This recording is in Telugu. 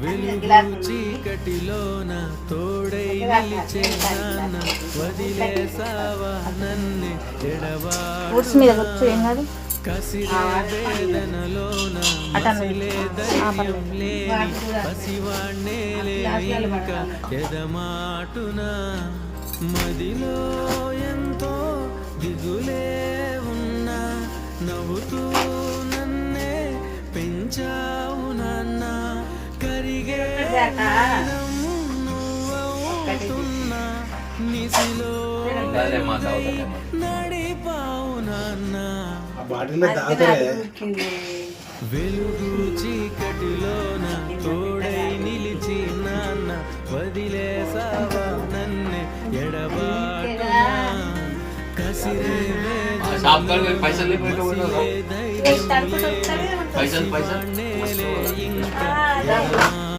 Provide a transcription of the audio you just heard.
వెలుగు చీకటిలోన తోడై నిలిచే నాన్న వదిలేసావా నన్ను ఎడబాటు కసిరే వేదనలోన మసిలే ధైర్యం లేని పసివాణ్ణే ఇంకా ఎదమాటునా మదిలో ఎంతో దిగులే ఉన్నా నవ్వుతూ నన్నే పెంచావు నాన్న కరిగే నువ్వవుతున్నా నిసిలో నడిపావు నాన్న వెలుగు చీకటిలోన తోడై నిలిచి నాన్న వదిలేసావా నన్ను ఎడబాటునా కసిరే ధైర్యం ఇంకా